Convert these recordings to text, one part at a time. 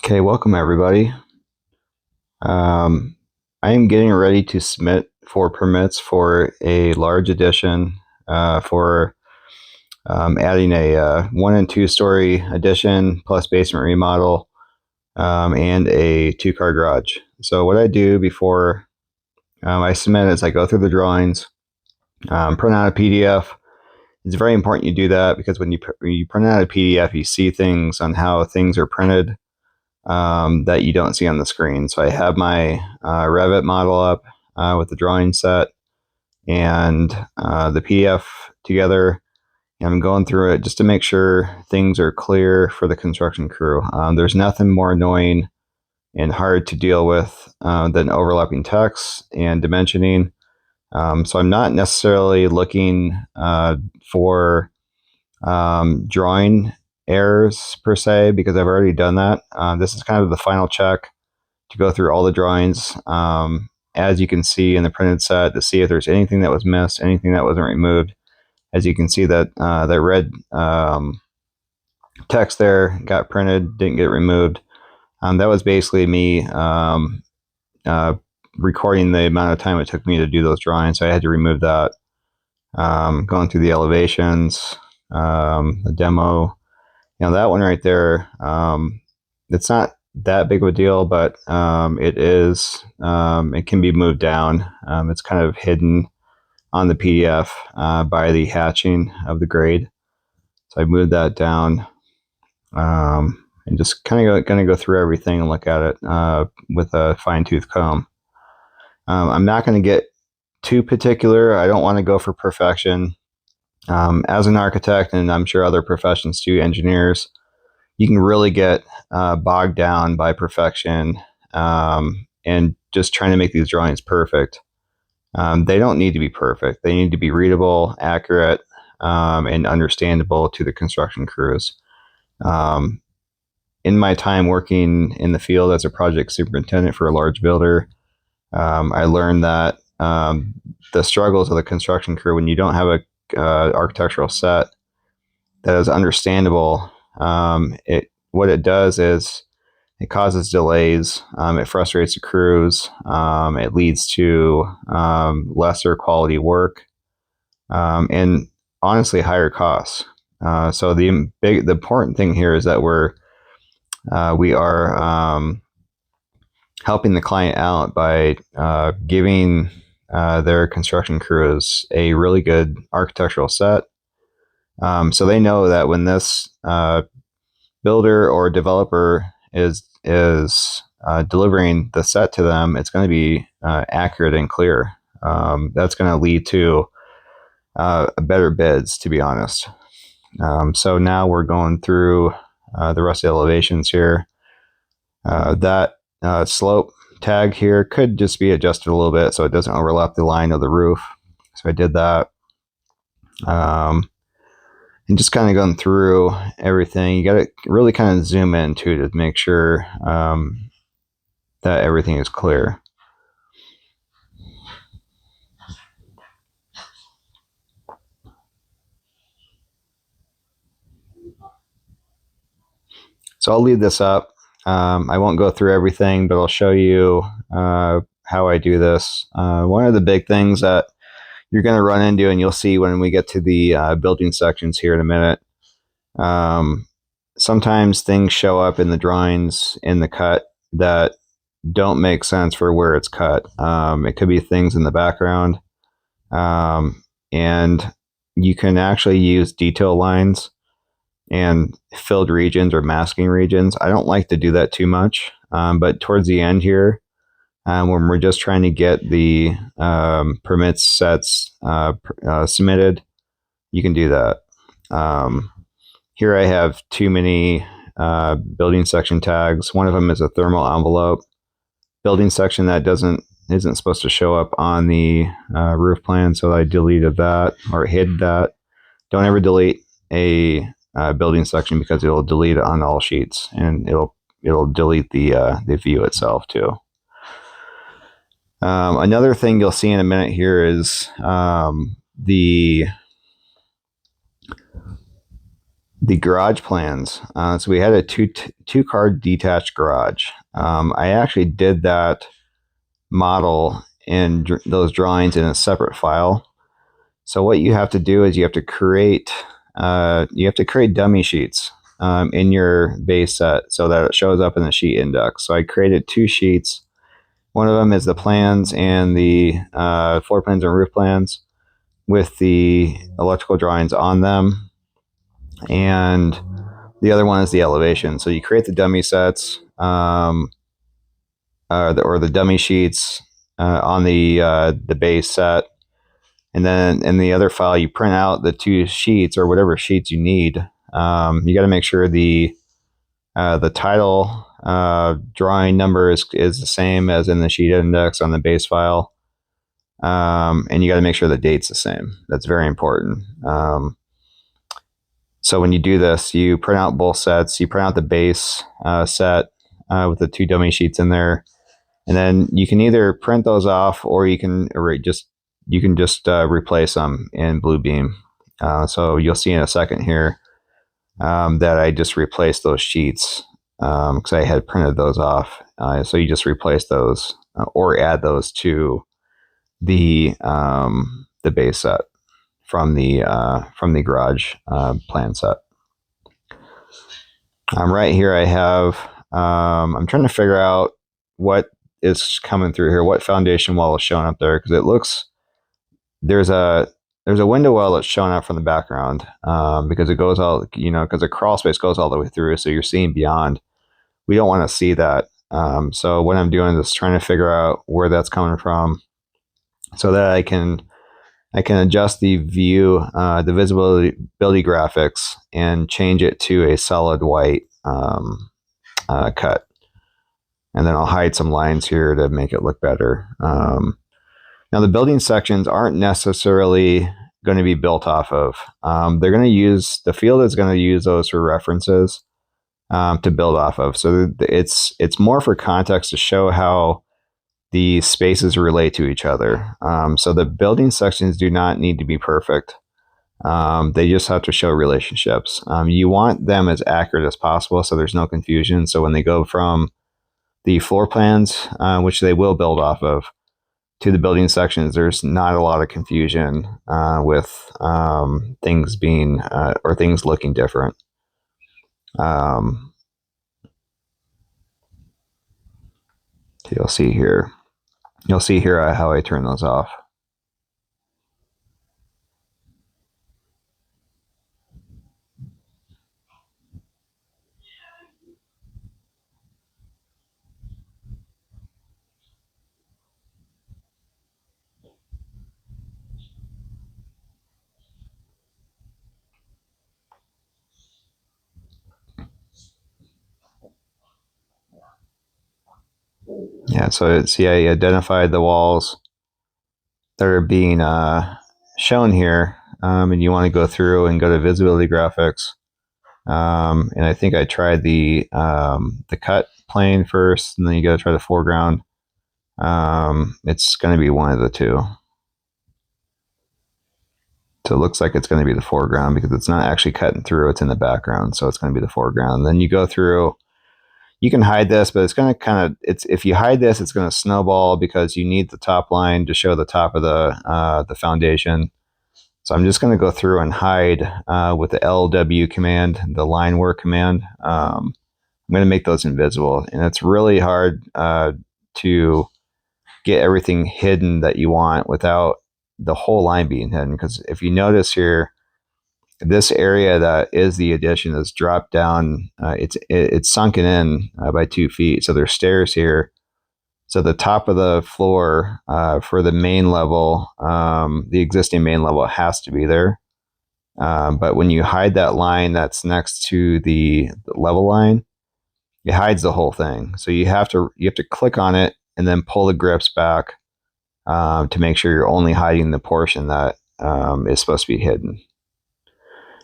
Okay, welcome everybody. I am getting ready to submit for permits for a large addition for adding a 1 and 2 story addition plus basement remodel and a 2-car garage. So what I do before I submit is I go through the drawings, print out a PDF. It's very important you do that because when you print out a PDF, you see things on how things are printed that you don't see on the screen. So I have my Revit model up with the drawing set and the PDF together. And I'm going through it just to make sure things are clear for the construction crew. There's nothing more annoying and hard to deal with than overlapping text and dimensioning. So I'm not necessarily looking for drawing errors per se, because I've already done that. This is kind of the final check to go through all the drawings, as you can see in the printed set, to see if there's anything that was missed, anything that wasn't removed. As you can see that that red text there got printed, didn't get removed. That was basically me recording the amount of time it took me to do those drawings, so I had to remove that. Going through the elevations, the demo, that one right there, it's not that big of a deal, but it is, it can be moved down. It's kind of hidden on the PDF by the hatching of the grade. So I moved that down, and just kind of going to go through everything and look at it with a fine-tooth comb. I'm not going to get too particular. I don't want to go for perfection. As an architect, and I'm sure other professions too, engineers, you can really get bogged down by perfection and just trying to make these drawings perfect. They don't need to be perfect. They need to be readable, accurate, and understandable to the construction crews. In my time working in the field as a project superintendent for a large builder, I learned that the struggles of the construction crew when you don't have a architectural set that is understandable, what it does is it causes delays, it frustrates the crews, it leads to lesser quality work, and honestly higher costs. So the important thing here is that we are helping the client out by giving their construction crews a really good architectural set. So they know that when this builder or developer is delivering the set to them, it's going to be accurate and clear. That's going to lead to better bids, to be honest. So now we're going through the rest of the elevations here. That slope tag here could just be adjusted a little bit so it doesn't overlap the line of the roof. So I did that. And just kind of going through everything. You got to really kind of zoom in too to make sure that everything is clear. So I'll leave this up. I won't go through everything, but I'll show you how I do this. One of the big things that you're going to run into, and you'll see when we get to the building sections here in a minute, sometimes things show up in the drawings in the cut that don't make sense for where it's cut. It could be things in the background, and you can actually use detail lines and filled regions or masking regions. I don't like to do that too much, but towards the end here, when we're just trying to get the permits sets submitted, you can do that. Here I have too many building section tags. One of them is a thermal envelope building section that isn't supposed to show up on the roof plan, so I deleted that or hid that. Don't ever delete a building section because it'll delete it on all sheets, and it'll delete the view itself too. Another thing you'll see in a minute here is the the garage plans. So we had a two car detached garage. I actually did that model and those drawings in a separate file. So what you have to do is you have to create dummy sheets in your base set so that it shows up in the sheet index. So I created two sheets. One of them is the plans and the floor plans and roof plans with the electrical drawings on them, and the other one is the elevation. So you create the dummy sets or the dummy sheets on the base set, and then in the other file you print out the two sheets or whatever sheets you need. You got to make sure the title drawing number is the same as in the sheet index on the base file, and you got to make sure the date's the same. That's very important. So when you do this, you print out both sets. You print out the base set with the two dummy sheets in there, and then you can either print those off or you can just replace them in BluBeam. So you'll see in a second here that I just replaced those sheets because I had printed those off. So you just replace those or add those to the base set from the garage plan set. Right here I have, I'm trying to figure out what is coming through here, what foundation wall is showing up there, because it looks, there's a window well that's showing up from the background because it goes all, because the crawl space goes all the way through, so you're seeing beyond. We don't want to see that. So what I'm doing is trying to figure out where that's coming from so that I can adjust the view, the visibility graphics, and change it to a solid white cut. And then I'll hide some lines here to make it look better. Now the building sections aren't necessarily going to be built off of. They're going to use, the field is going to use those for references to build off of. So it's more for context to show how the spaces relate to each other. So the building sections do not need to be perfect. They just have to show relationships. You want them as accurate as possible so there's no confusion. So when they go from the floor plans, which they will build off of, to the building sections, there's not a lot of confusion with things being or things looking different. You'll see here how I turn those off. Yeah, so see, I identified the walls that are being shown here, and you want to go through and go to visibility graphics. And I think I tried the cut plane first, and then you got to try the foreground. It's going to be one of the two. So it looks like it's going to be the foreground because it's not actually cutting through; it's in the background, so it's going to be the foreground. Then you go through. You can hide this, but it's going to kind of, if you hide this, it's going to snowball because you need the top line to show the top of the foundation. So I'm just going to go through and hide with the LW command, the line work command. I'm going to make those invisible, and it's really hard to get everything hidden that you want without the whole line being hidden. Because if you notice here, this area that is the addition is dropped down. It's sunken in by 2 feet. So there's stairs here. So the top of the floor for the main level, the existing main level, has to be there. But when you hide that line that's next to the level line, it hides the whole thing. So you have to click on it and then pull the grips back to make sure you're only hiding the portion that is supposed to be hidden.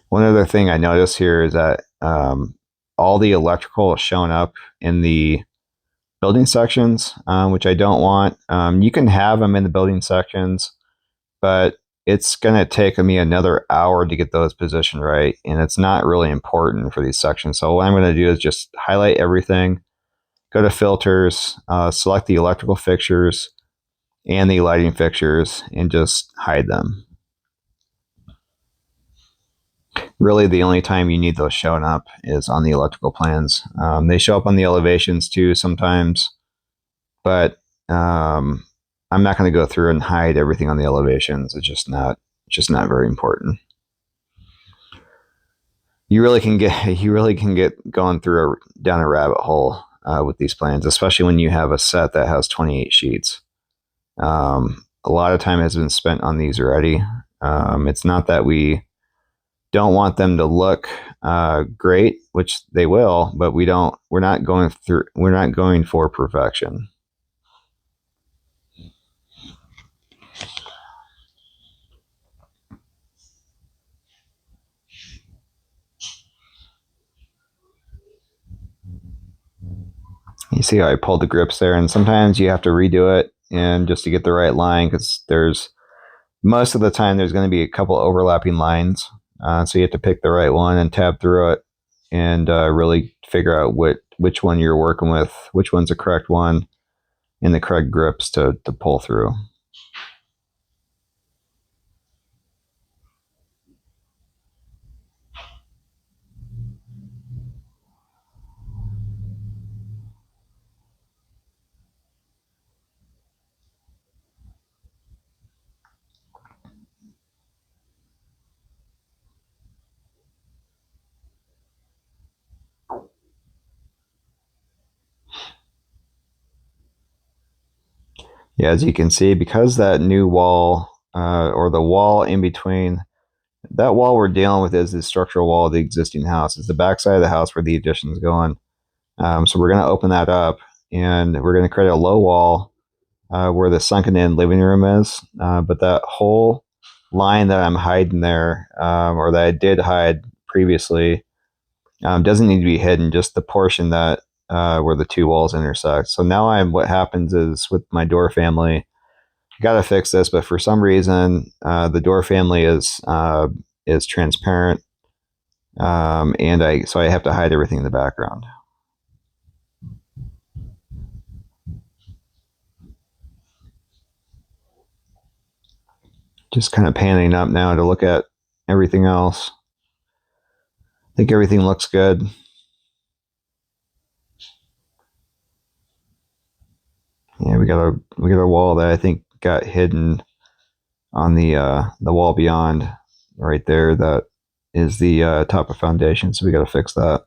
One other thing I noticed here is that all the electrical is shown up in the building sections, which I don't want. You can have them in the building sections, but it's going to take me another hour to get those positioned right, and it's not really important for these sections. So what I'm going to do is just highlight everything, go to filters, select the electrical fixtures and the lighting fixtures, and just hide them. Really, the only time you need those showing up is on the electrical plans. They show up on the elevations too sometimes, but I'm not going to go through and hide everything on the elevations. It's just not very important. You really can get going through down a rabbit hole with these plans, especially when you have a set that has 28 sheets. A lot of time has been spent on these already. It's not that we don't want them to look great, which they will, but we're not going for perfection. You see how I pulled the grips there, and sometimes you have to redo it and just to get the right line, because there's most of the time there's going to be a couple overlapping lines, so you have to pick the right one and tab through it and really figure out which one you're working with, which one's the correct one, and the correct grips to pull through. Yeah, as you can see, because that new wall or the wall in between, that wall we're dealing with is the structural wall of the existing house. It's the backside of the house where the addition's going. So we're going to open that up, and we're going to create a low wall where the sunken in living room is. But that whole line that I'm hiding there, or that I did hide previously, doesn't need to be hidden. Just the portion that where the two walls intersect. So now what happens is with my door family, I got to fix this, but for some reason, the door family is transparent, and I have to hide everything in the background. Just kind of panning up now to look at everything else. I think everything looks good. Yeah, we got a wall that I think got hidden on the wall beyond right there. That is the top of foundation, so we got to fix that.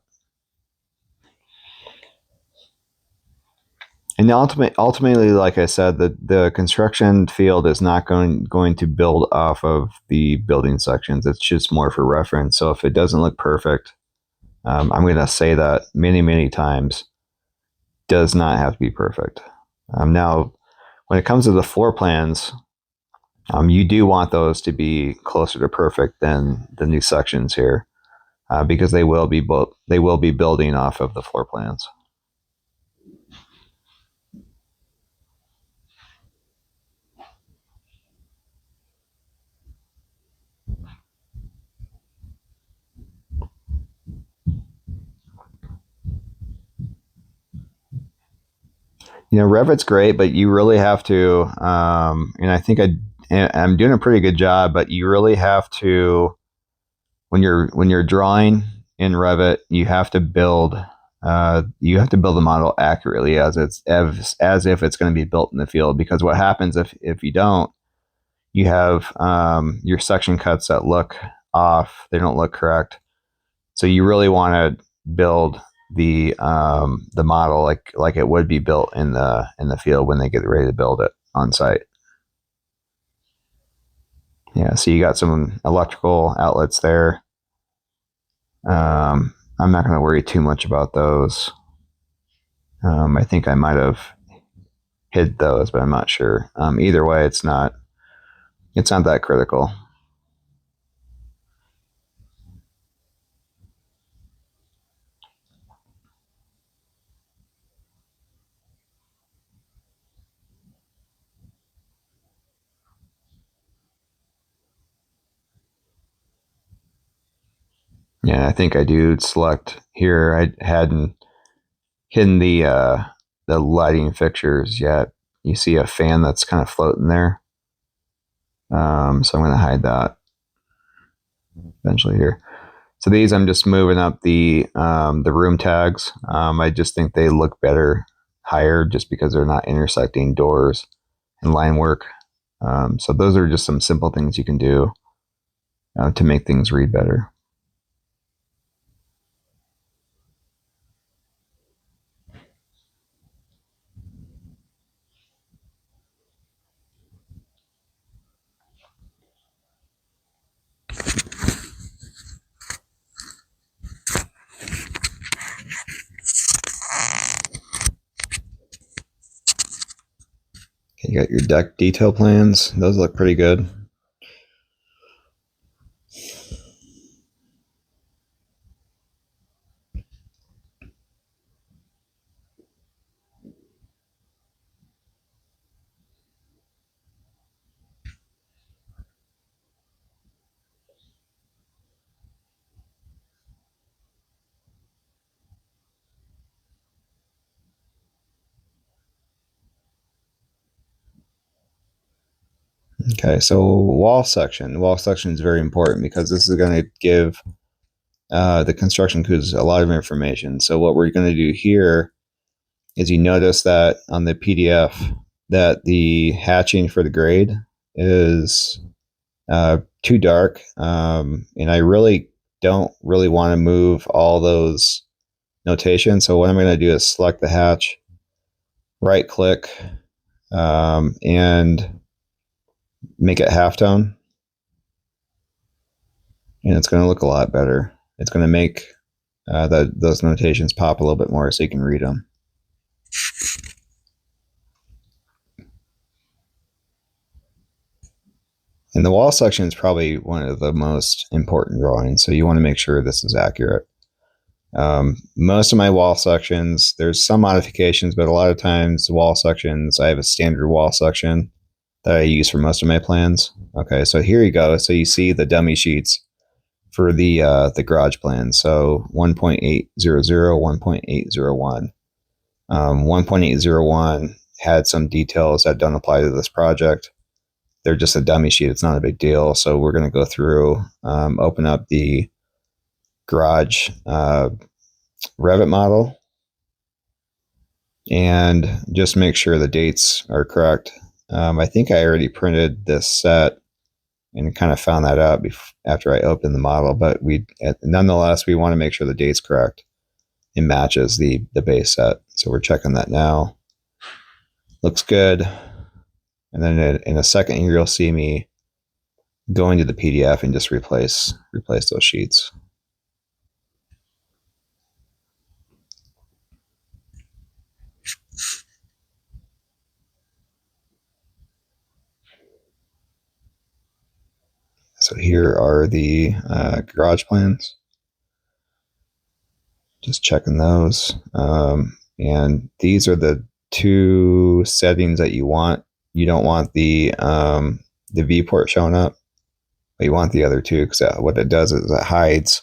And ultimately, like I said, the construction field is not going to build off of the building sections. It's just more for reference. So if it doesn't look perfect, I'm going to say that many times. Does not have to be perfect. Now, when it comes to the floor plans, you do want those to be closer to perfect than the new sections here, because they will be building off of the floor plans. Revit's great, but you really have to, and I think I'm doing a pretty good job, but you really have to, when you're drawing in Revit, you have to build the model accurately as if it's going to be built in the field. Because what happens if you don't, you have your section cuts that look off; they don't look correct. So you really want to build the model like it would be built in the field when they get ready to build it on site. Yeah, so you got some electrical outlets there. I'm not going to worry too much about those. I think I might have hid those, but I'm not sure. Either way, it's not that critical. Yeah, I think I do select here. I hadn't hidden the lighting fixtures yet. You see a fan that's kind of floating there. So I'm going to hide that eventually here. So these, I'm just moving up the room tags. I just think they look better higher just because they're not intersecting doors and line work. So those are just some simple things you can do to make things read better. Okay, you got your deck detail plans. Those look pretty good. Okay, so wall section. The wall section is very important because this is going to give the construction crews a lot of information. So what we're going to do here is you notice that on the PDF that the hatching for the grade is too dark, and I really don't really want to move all those notations. So what I'm going to do is select the hatch, right click, and make it halftone, and it's going to look a lot better. It's going to make those notations pop a little bit more so you can read them. And the wall section is probably one of the most important drawings, so you want to make sure this is accurate. Most of my wall sections, there's some modifications, but a lot of times wall sections, I have a standard wall section that I use for most of my plans. Okay, so here you go. So you see the dummy sheets for the garage plan. So 1.800, 1.801. 1.801 had some details that don't apply to this project. They're just a dummy sheet. It's not a big deal. So we're going to go through, open up the garage Revit model, and just make sure the dates are correct. I think I already printed this set and kind of found that out after I opened the model, but nonetheless, we want to make sure the date's correct and matches the base set. So we're checking that now. Looks good. And then in a second here, you'll see me go into the PDF and just replace those sheets. So here are the garage plans. Just checking those. And these are the two settings that you want. You don't want the viewport showing up, but you want the other two, because what it does is it hides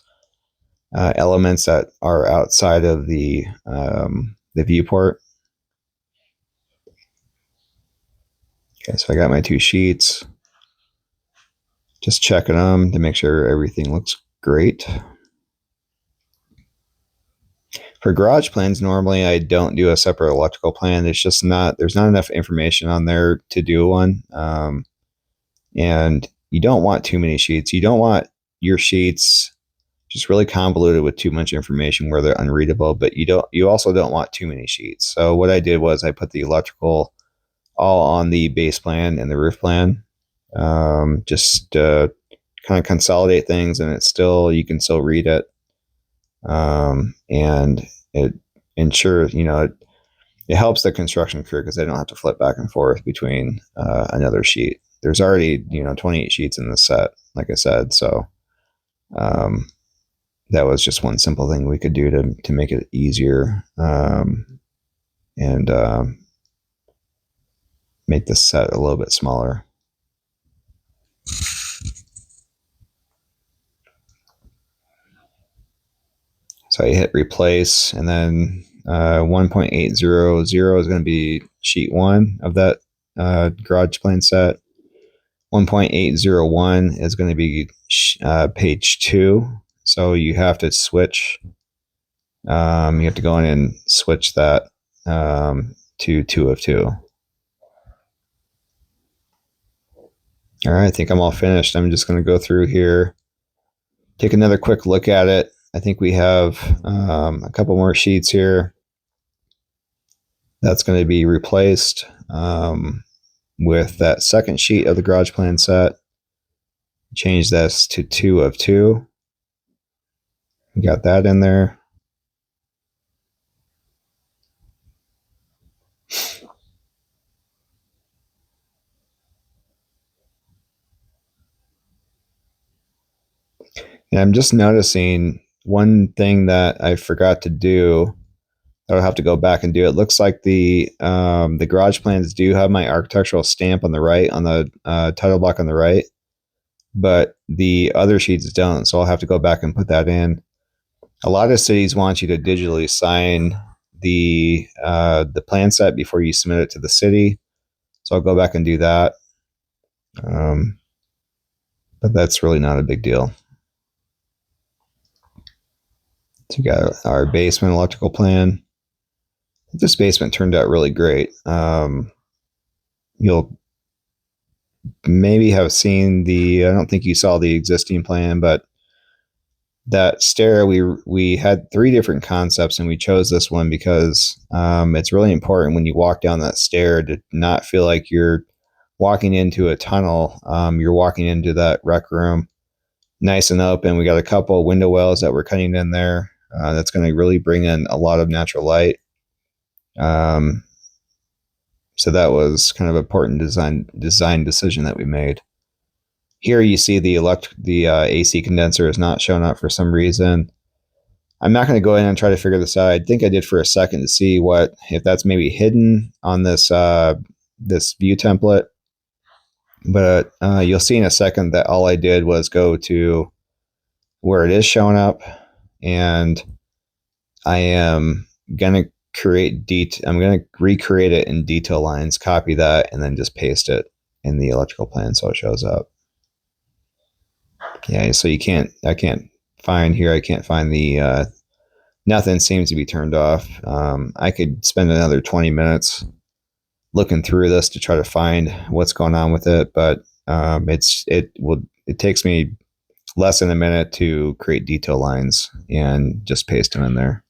elements that are outside of the viewport. Okay, so I got my two sheets. Just checking them to make sure everything looks great. For garage plans, normally I don't do a separate electrical plan. There's not enough information on there to do one. And you don't want too many sheets. You don't want your sheets just really convoluted with too much information where they're unreadable, but you also don't want too many sheets. So what I did was I put the electrical all on the base plan and the roof plan. Just kind of consolidate things, and you can still read it. And it ensures, it helps the construction crew because they don't have to flip back and forth between another sheet. There's already 28 sheets in this set, like I said. So that was just one simple thing we could do to make it easier, and make the set a little bit smaller. So I hit replace, and then 1.800 is going to be sheet 1 of that garage plan set. 1.801 is going to be page 2. So you have to switch. You have to go in and switch that to 2 of 2. All right, I think I'm all finished. I'm just going to go through here, take another quick look at it. I think we have a couple more sheets here. That's going to be replaced with that second sheet of the garage plan set. Change this to 2 of 2. We got that in there. And I'm just noticing one thing that I forgot to do. I'll have to go back and do. It looks like the garage plans do have my architectural stamp on the right, on the title block on the right, but the other sheets don't. So I'll have to go back and put that in. A lot of cities want you to digitally sign the plan set before you submit it to the city. So I'll go back and do that. But that's really not a big deal. So we got our basement electrical plan. This basement turned out really great. You'll maybe have seen I don't think you saw the existing plan, but that stair, we had 3 different concepts, and we chose this one because it's really important when you walk down that stair to not feel like you're walking into a tunnel. You're walking into that rec room nice and open. We got a couple of window wells that we're cutting in there. That's going to really bring in a lot of natural light. So that was kind of an important design decision that we made. Here you see the AC condenser is not showing up for some reason. I'm not going to go in and try to figure this out. I think I did for a second to see if that's maybe hidden on this this view template. But you'll see in a second that all I did was go to where it is showing up, and I am going to I'm going to recreate it in detail lines, copy that, and then just paste it in the electrical plan so it shows up. Yeah, so I can't find the nothing seems to be turned off. I could spend another 20 minutes looking through this to try to find what's going on with it, but it takes me less than a minute to create detail lines and just paste them in there.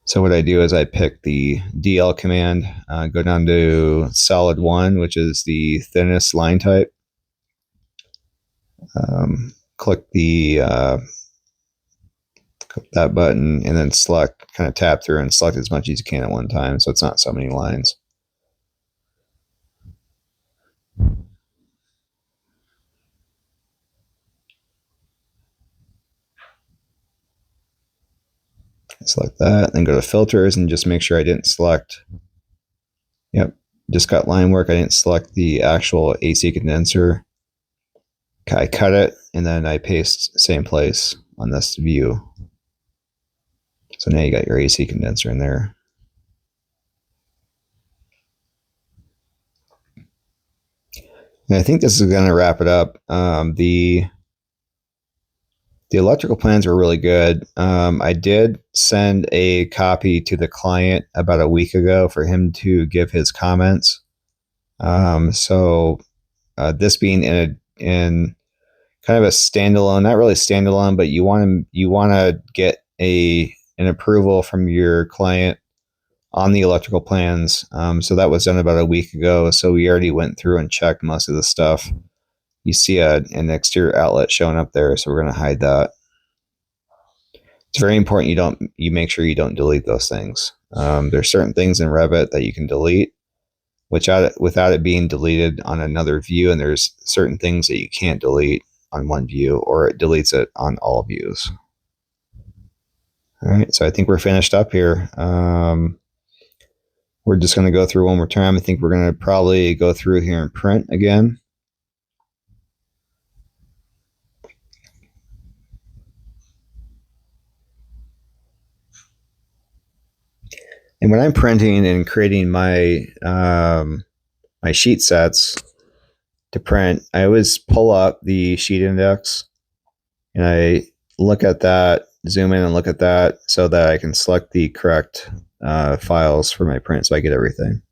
So what I do is I pick the DL command, go down to solid 1, which is the thinnest line type. Click that button, and then select, kind of tap through and select as much as you can at one time, so it's not so many lines. Select that, then go to filters and just make sure I didn't select. Yep, just got line work. I didn't select the actual AC condenser. I cut it, and then I paste same place on this view. So now you got your AC condenser in there. And I think this is going to wrap it up. The electrical plans were really good. I did send a copy to the client about a week ago for him to give his comments. So this being in kind of a standalone, not really standalone, but you want to get an approval from your client on the electrical plans. So that was done about a week ago. So we already went through and checked most of the stuff. You see an exterior outlet showing up there, so we're going to hide that. It's very important you make sure you don't delete those things. There's certain things in Revit that you can delete without it being deleted on another view, and there's certain things that you can't delete on one view, or it deletes it on all views. All right, so I think we're finished up here. We're just going to go through one more time. I think we're going to probably go through here and print again. And when I'm printing and creating my my sheet sets to print, I always pull up the sheet index and I look at that, zoom in and look at that so that I can select the correct files for my print so I get everything.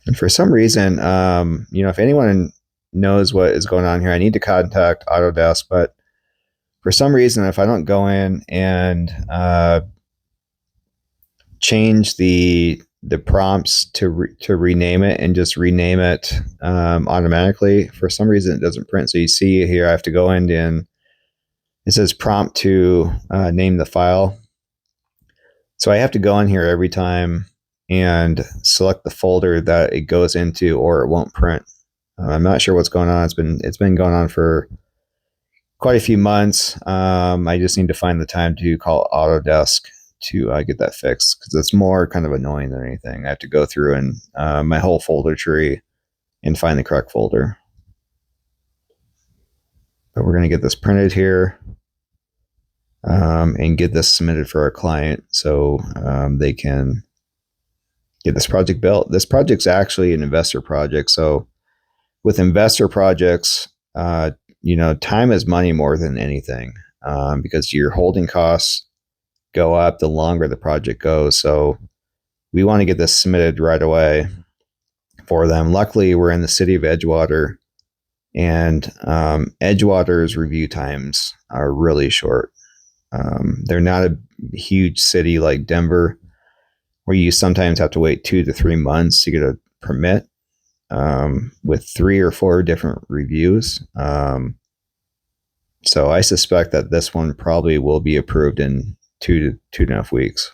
And for some reason, if anyone knows what is going on here, I need to contact Autodesk. But for some reason, if I don't go in and change the prompts to rename it and just rename it automatically, for some reason it doesn't print. So you see here, I have to go in and it says prompt to name the file. So I have to go in here every time and select the folder that it goes into, or it won't print. I'm not sure what's going on. It's been going on for quite a few months. I just need to find the time to call Autodesk to get that fixed, because it's more kind of annoying than anything. I have to go through and my whole folder tree and find the correct folder. But we're going to get this printed here and get this submitted for our client so they can get this project built. This project's actually an investor project. So with investor projects, time is money more than anything, because your holding costs go up the longer the project goes. So we want to get this submitted right away for them. Luckily, we're in the city of Edgewater, and Edgewater's review times are really short. They're not a huge city like Denver, where you sometimes have to wait 2 to 3 months to get a permit with 3 or 4 different reviews. So I suspect that this one probably will be approved in 2 to 2.5 weeks,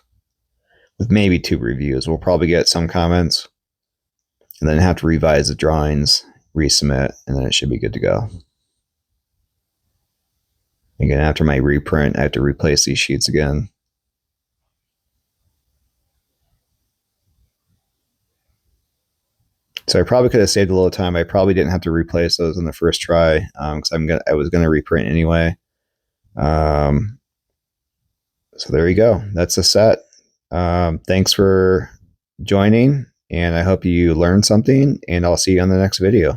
with maybe 2 reviews. We'll probably get some comments and then have to revise the drawings, resubmit, and then it should be good to go. Again, after my reprint, I have to replace these sheets again. So I probably could have saved a little time. I probably didn't have to replace those in the first try, because I was going to reprint anyway. So there you go. That's a set. Thanks for joining, and I hope you learned something, and I'll see you on the next video.